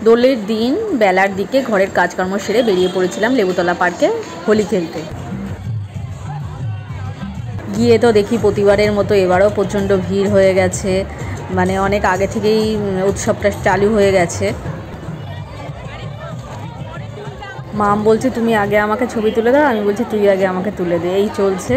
দোলের দিন বেলার দিকে ঘরের কাজকর্ম সেরে বেরিয়ে পড়েছিলাম লেবুতলা পার্কে হোলি খেলতে। গিয়ে তো দেখি প্রতিবারের মতো এবারও প্রচণ্ড ভিড় হয়ে গেছে, মানে অনেক আগে থেকেই উৎসবটা চালু হয়ে গেছে। মাম বলছে তুমি আগে আমাকে ছবি তুলে দাও, আমি বলছি তুই আগে আমাকে তুলে দে, এই চলছে।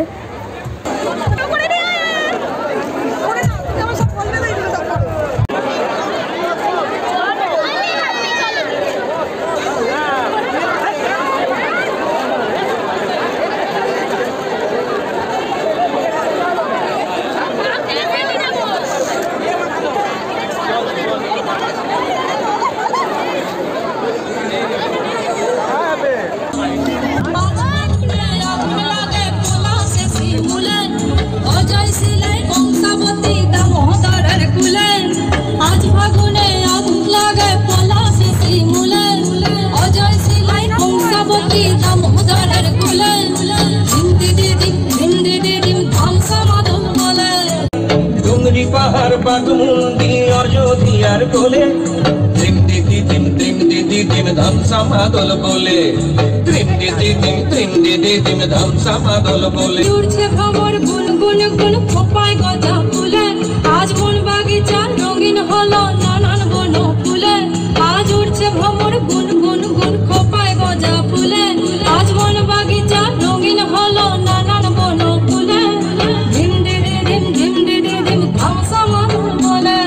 পাহাড় বাগমুন্ডি অযোধ্যার কোলে ত্রিম দিদি তিম ত্রিম দিদি তিম ধামসা মাদল বলে ত্রিম দিদি তিম ধামসা মাদল বলে উড়ছে ভ্রমর গুনগুন গুন খোপায় গজা ফুলে আজ মন বাগিচা রঙিন হলো নানান বন ফুলে আজ উড়ছে ভ্রমর গুনগুন গুন খোপায় গজা ফুলে আজ মন বাগিচা রঙিন হলো নানান বন ফুলে ধিম দিদি ধিম ধিম দিদি ধিম ধামসা মাদল বলে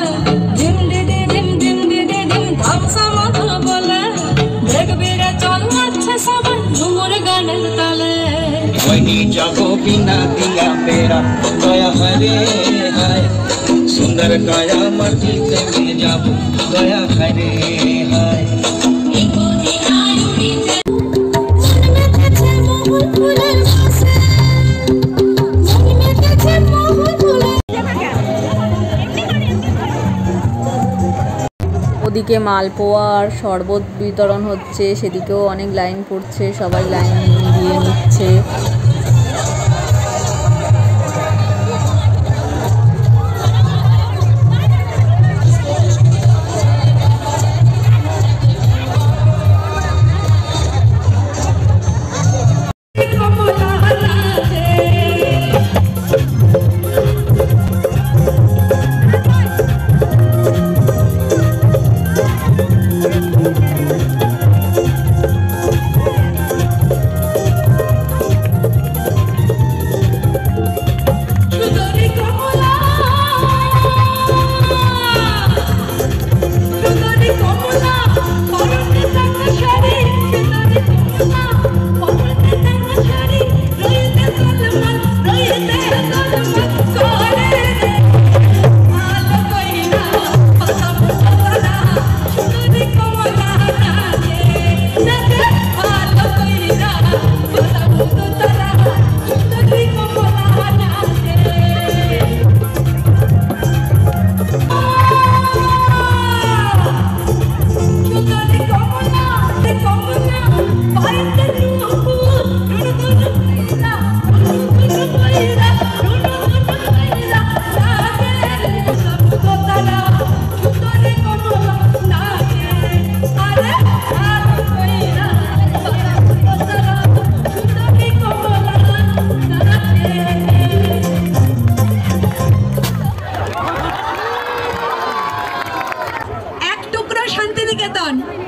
ধিম দিদি ধিম ধিম দিদি ধিম ধামসা মাদল বলে দেখবি রে চল আছে সবাই ঝুমুর গানের তালে वही जागो बिना दिया मेरा गया हरे हाय सुंदर काया मर्जी से मिल जाबो गया हरे हाय ওদিকে মালপোয়া আর শরবত বিতরণ হচ্ছে, সেদিকেও অনেক লাইন পড়ছে, সবাই লাইন দিয়ে নিচ্ছে।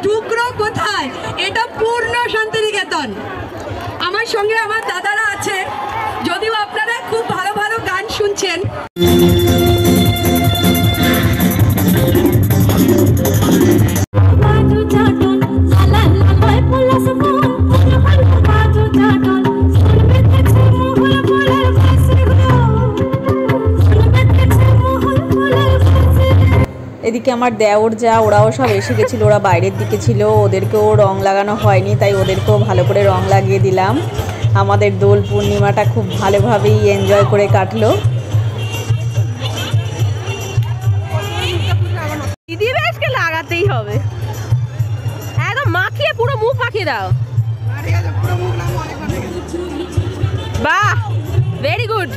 টুকরো কোথায়, এটা পূর্ণ শান্তিনিকেতন। আমার সঙ্গে আমার দাদারা আছে, যদিও আপনারা খুব ভালো ভালো গান শুনছেন। এদিকে আমার দেওর যা ওরাও সব এসে গেছিলো, ওরা বাইরের দিকে ছিল, ওদেরকেও রং লাগানো হয়নি, তাই ওদেরকেও ভালো করে রং লাগিয়ে দিলাম। আমাদের দোল পূর্ণিমাটা খুব ভালোভাবেই এনজয় করে কাটলো। দিদি বেশকে লাগাতেই হবে, একদম মাখিয়ে পুরো মুখ মাখিয়ে দাও। বাহ, ভেরি গুড।